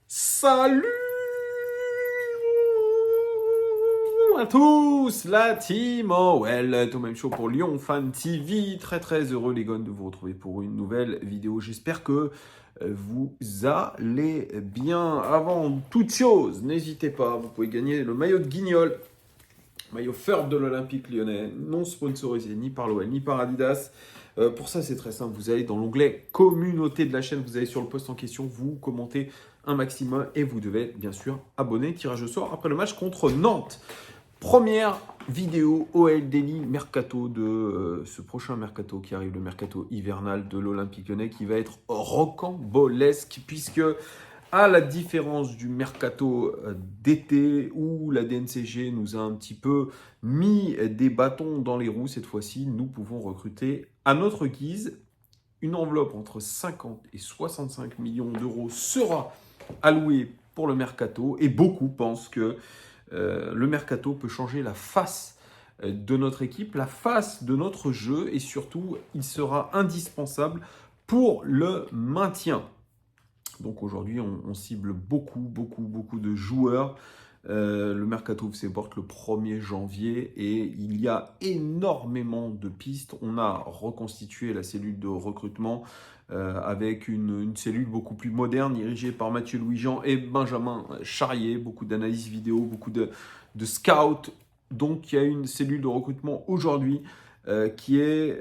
Salut à tous, la team OL, tout même chaud pour Lyon Fan TV. Très heureux les gars de vous retrouver pour une nouvelle vidéo. J'espère que vous allez bien. Avant toute chose, n'hésitez pas, vous pouvez gagner le maillot de Guignol, maillot third de l'Olympique Lyonnais, non sponsorisé ni par l'OL ni par Adidas. Pour ça, c'est très simple. Vous allez dans l'onglet communauté de la chaîne, vous allez sur le post en question, vous commentez un maximum et vous devez bien sûr abonner. Tirage au sort après le match contre Nantes. Première vidéo OL Daily Mercato de ce prochain mercato qui arrive, le mercato hivernal de l'Olympique Lyonnais, qui va être rocambolesque puisque, à la différence du mercato d'été où la DNCG nous a un petit peu mis des bâtons dans les roues, cette fois-ci, nous pouvons recruter à notre guise. Une enveloppe entre 50 et 65 millions d'euros sera allouée pour le mercato et beaucoup pensent que le mercato peut changer la face de notre équipe, la face de notre jeu et surtout, il sera indispensable pour le maintien. Donc aujourd'hui, on cible beaucoup de joueurs. Le mercato FC porte le 1er janvier et il y a énormément de pistes. On a reconstitué la cellule de recrutement avec une cellule beaucoup plus moderne dirigée par Mathieu Louis-Jean et Benjamin Charrier. Beaucoup d'analyses vidéo, beaucoup de scouts. Donc il y a une cellule de recrutement aujourd'hui qui est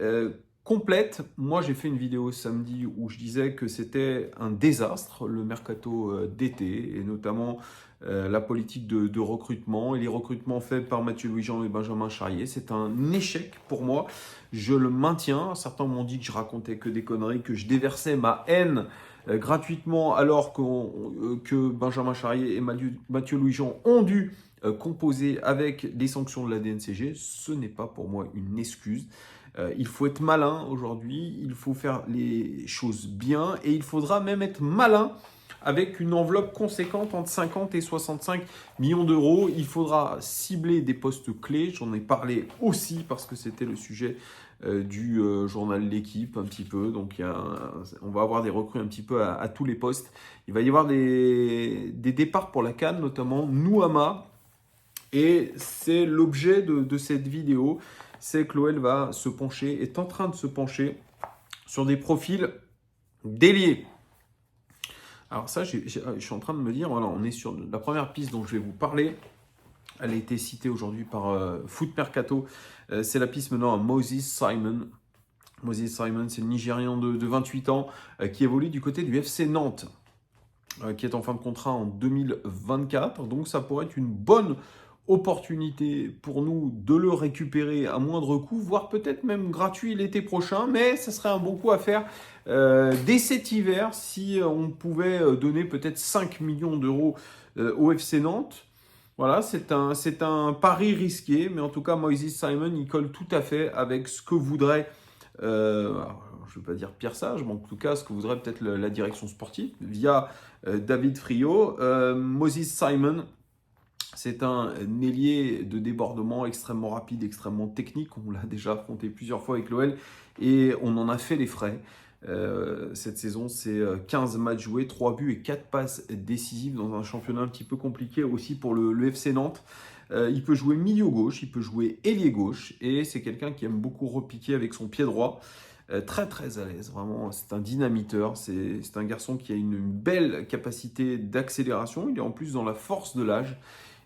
complète. Moi, j'ai fait une vidéo samedi où je disais que c'était un désastre, le mercato d'été, et notamment la politique de recrutement et les recrutements faits par Mathieu Louis-Jean et Benjamin Charrier. C'est un échec pour moi. Je le maintiens. Certains m'ont dit que je racontais que des conneries, que je déversais ma haine gratuitement, alors que Benjamin Charrier et Mathieu Louis-Jean ont dû composer avec les sanctions de la DNCG. Ce n'est pas pour moi une excuse. Il faut être malin aujourd'hui, il faut faire les choses bien et il faudra même être malin avec une enveloppe conséquente entre 50 et 65 millions d'euros. Il faudra cibler des postes clés. J'en ai parlé aussi parce que c'était le sujet du journal L'équipe un petit peu. Donc on va avoir des recrues un petit peu à tous les postes. Il va y avoir des départs pour la CAN, notamment Nouama. Et c'est l'objet de cette vidéo, c'est que l'OL va se pencher, est en train de se pencher sur des profils d'ailier. Alors ça, je suis en train de me dire, voilà, on est sur la première piste dont je vais vous parler. Elle a été citée aujourd'hui par Foot Mercato. C'est la piste menant à Moses Simon. Moses Simon, c'est le Nigérian de 28 ans qui évolue du côté du FC Nantes, qui est en fin de contrat en 2024. Donc ça pourrait être une bonne opportunité pour nous de le récupérer à moindre coût, voire peut-être même gratuit l'été prochain, mais ça serait un bon coup à faire dès cet hiver si on pouvait donner peut-être 5 millions d'euros au FC Nantes. Voilà, c'est un pari risqué, mais en tout cas, Moises Simon, il colle tout à fait avec ce que voudrait, je ne veux pas dire Pierre Sage, mais en tout cas, ce que voudrait peut-être la direction sportive via David Friot. Moses Simon, c'est un ailier de débordement extrêmement rapide, extrêmement technique. On l'a déjà affronté plusieurs fois avec l'OL et on en a fait les frais. Cette saison, c'est 15 matchs joués, 3 buts et 4 passes décisives dans un championnat un petit peu compliqué aussi pour le FC Nantes. Il peut jouer milieu gauche, il peut jouer ailier gauche et c'est quelqu'un qui aime beaucoup repiquer avec son pied droit. Très à l'aise, vraiment, c'est un dynamiteur, c'est un garçon qui a une belle capacité d'accélération, il est en plus dans la force de l'âge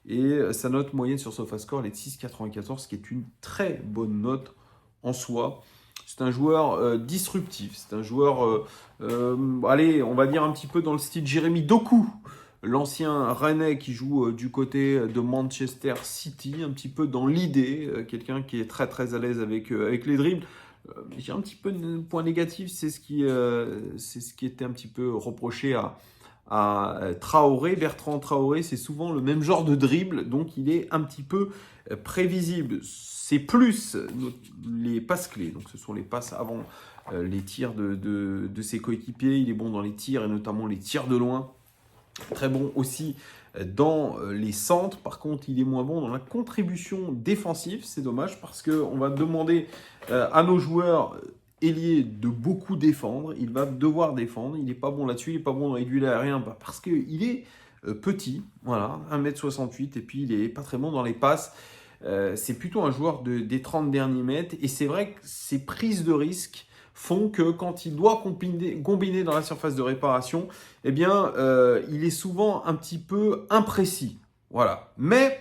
et sa note moyenne sur SofaScore, elle est de 6,94, ce qui est une très bonne note en soi. C'est un joueur disruptif, c'est un joueur, allez, on va dire un petit peu dans le style Jérémy Doku, l'ancien Rennais qui joue du côté de Manchester City, un petit peu dans l'idée, quelqu'un qui est très à l'aise avec les dribbles. J'ai un petit peu de point négatif, c'est ce qui était un petit peu reproché à Traoré. Bertrand Traoré, c'est souvent le même genre de dribble, donc il est un petit peu prévisible. C'est plus les passes clés, donc ce sont les passes avant les tirs de ses coéquipiers. Il est bon dans les tirs et notamment les tirs de loin. Très bon aussi dans les centres. Par contre, il est moins bon dans la contribution défensive. C'est dommage parce qu'on va demander à nos joueurs ailier de beaucoup défendre. Il va devoir défendre. Il n'est pas bon là-dessus. Il n'est pas bon dans les duels aériens parce qu'il est petit. Voilà, 1m68. Et puis, il n'est pas très bon dans les passes. C'est plutôt un joueur des 30 derniers mètres. Et c'est vrai que ses prises de risque font que quand il doit combiner dans la surface de réparation, eh bien, il est souvent un petit peu imprécis. Voilà. Mais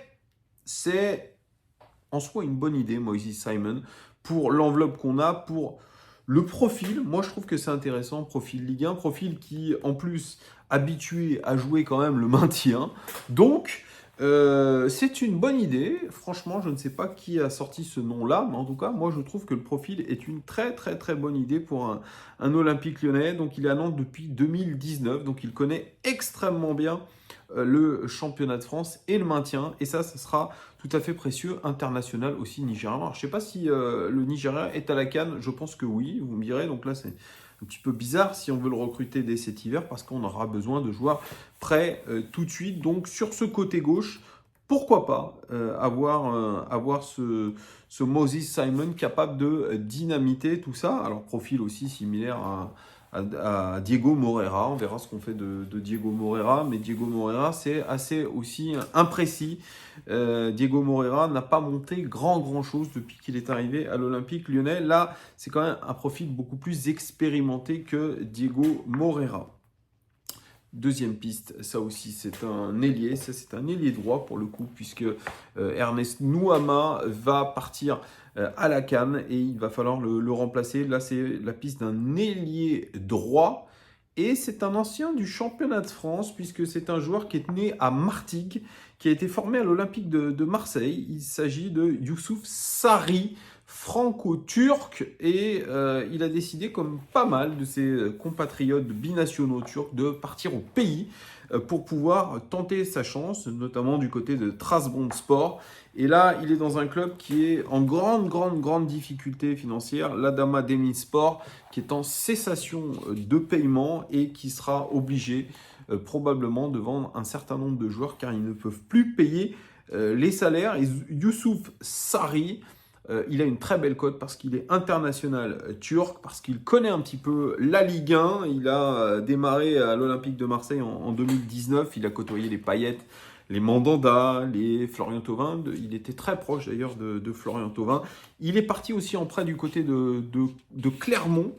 c'est en soi une bonne idée, Moises Simon, pour l'enveloppe qu'on a, pour le profil. Moi, je trouve que c'est intéressant, profil Ligue 1, profil qui, en plus, habitué à jouer quand même le maintien. Donc, c'est une bonne idée. Franchement, je ne sais pas qui a sorti ce nom-là, mais en tout cas, moi, je trouve que le profil est une très, très, très bonne idée pour un Olympique Lyonnais. Donc, il est à Nantes depuis 2019, donc il connaît extrêmement bien le championnat de France et le maintien. Et ça sera tout à fait précieux, international aussi nigérien. Alors, je ne sais pas si le Nigeria est à la CAN, je pense que oui, vous me direz. Donc là, c'est un petit peu bizarre si on veut le recruter dès cet hiver parce qu'on aura besoin de joueurs prêts tout de suite. Donc sur ce côté gauche, pourquoi pas avoir ce Moses Simon capable de dynamiter tout ça. Alors profil aussi similaire à Diego Moreira. On verra ce qu'on fait de Diego Moreira. Mais Diego Moreira, c'est assez aussi imprécis. Diego Moreira n'a pas monté grand chose depuis qu'il est arrivé à l'Olympique Lyonnais. Là, c'est quand même un profil beaucoup plus expérimenté que Diego Moreira. Deuxième piste, ça aussi c'est un ailier, ça c'est un ailier droit pour le coup, puisque Ernest Nuama va partir à la CAN et il va falloir le remplacer. Là c'est la piste d'un ailier droit et c'est un ancien du championnat de France, puisque c'est un joueur qui est né à Martigues, qui a été formé à l'Olympique de Marseille. Il s'agit de Youssouf Sarri, franco-turc, et il a décidé, comme pas mal de ses compatriotes binationaux turcs, de partir au pays pour pouvoir tenter sa chance, notamment du côté de Trabzonspor. Et là, il est dans un club qui est en grande difficulté financière, l'Adana Demirspor, qui est en cessation de paiement et qui sera obligé probablement de vendre un certain nombre de joueurs car ils ne peuvent plus payer les salaires. Et Youssouf Sarri, il a une très belle cote parce qu'il est international turc, parce qu'il connaît un petit peu la Ligue 1. Il a démarré à l'Olympique de Marseille en 2019. Il a côtoyé les Payet, les Mandanda, les Florian Thauvin. Il était très proche d'ailleurs de Florian Thauvin. Il est parti aussi en prêt du côté de Clermont.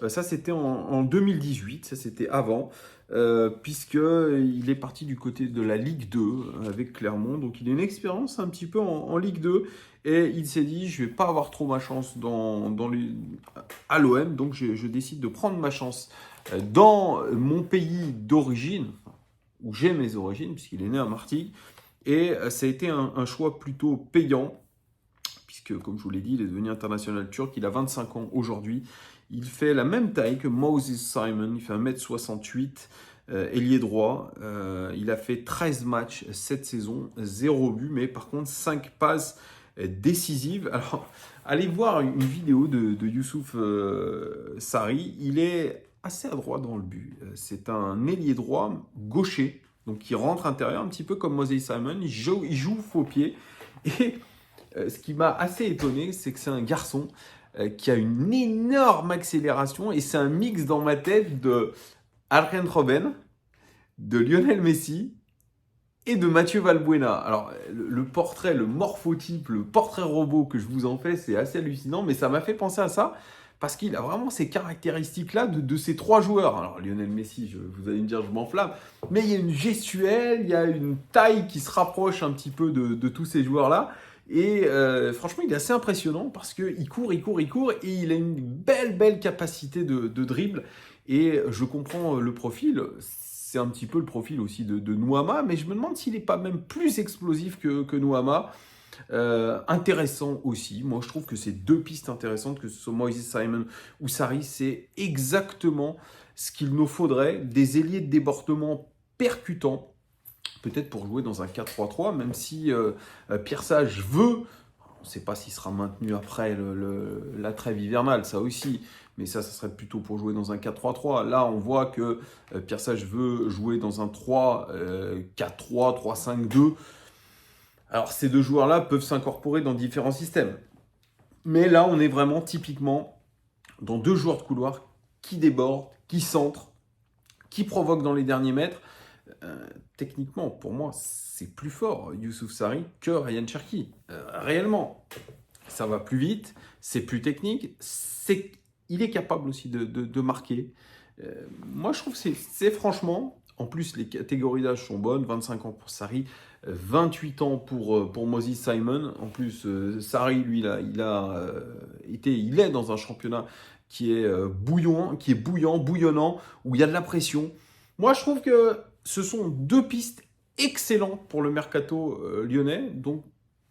Ça, c'était en 2018. Ça, c'était avant. Puisqu'il est parti du côté de la Ligue 2 avec Clermont. Donc, il a une expérience un petit peu en Ligue 2. Et il s'est dit, je ne vais pas avoir trop ma chance à l'OM. Donc, je décide de prendre ma chance dans mon pays d'origine, où j'ai mes origines, puisqu'il est né à Martigues. Et ça a été un choix plutôt payant, puisque, comme je vous l'ai dit, il est devenu international turc. Il a 25 ans aujourd'hui. Il fait la même taille que Moses Simon. Il fait 1m68, ailier droit. Il a fait 13 matchs cette saison, 0 but, mais par contre 5 passes décisives. Alors, allez voir une vidéo de Youssouf Sarri. Il est assez adroit dans le but. C'est un ailier droit gaucher, donc qui rentre intérieur, un petit peu comme Moses Simon. Il joue faux pied. Et ce qui m'a assez étonné, c'est que c'est un garçon qui a une énorme accélération et c'est un mix dans ma tête de Arjen Robben, de Lionel Messi et de Mathieu Valbuena. Alors, le portrait, le morphotype, le portrait robot que je vous en fais, c'est assez hallucinant, mais ça m'a fait penser à ça parce qu'il a vraiment ces caractéristiques-là de ces trois joueurs. Alors, Lionel Messi, vous allez me dire, je m'enflamme, mais il y a une gestuelle, il y a une taille qui se rapproche un petit peu de tous ces joueurs-là. Et franchement, il est assez impressionnant parce qu'il court et il a une belle capacité de dribble. Et je comprends le profil, c'est un petit peu le profil aussi de Nuama, mais je me demande s'il n'est pas même plus explosif que Nuama. Intéressant aussi. Moi, je trouve que c'est deux pistes intéressantes, que ce soit Moises Simon ou Sarri, c'est exactement ce qu'il nous faudrait, des ailiers de débordement percutants. Peut-être pour jouer dans un 4-3-3, même si Pierre Sage veut, on ne sait pas s'il sera maintenu après la trêve hivernale, ça aussi, mais ça serait plutôt pour jouer dans un 4-3-3. Là, on voit que Pierre Sage veut jouer dans un 3-4-3, 3-5-2. Alors, ces deux joueurs-là peuvent s'incorporer dans différents systèmes. Mais là, on est vraiment typiquement dans 2 joueurs de couloir qui débordent, qui centrent, qui provoquent dans les derniers mètres. Techniquement, pour moi, c'est plus fort, Youssouf Sarri, que Ryan Cherki. Réellement, ça va plus vite, c'est plus technique, il est capable aussi de marquer. Moi, je trouve que c'est franchement, en plus, les catégories d'âge sont bonnes, 25 ans pour Sarri, 28 ans pour Moses Simon. En plus, Sarri, lui, il est dans un championnat qui est bouillonnant, où il y a de la pression. Moi, je trouve que ce sont 2 pistes excellentes pour le mercato lyonnais. Donc,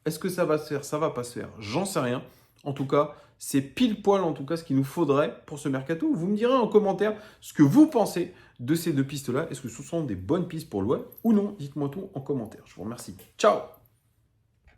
est-ce que ça va se faire? Ça va pas se faire. J'en sais rien. En tout cas, c'est pile poil en tout cas ce qu'il nous faudrait pour ce mercato. Vous me direz en commentaire ce que vous pensez de ces 2 pistes-là. Est-ce que ce sont des bonnes pistes pour l'OM ou non? Dites-moi tout en commentaire. Je vous remercie. Ciao!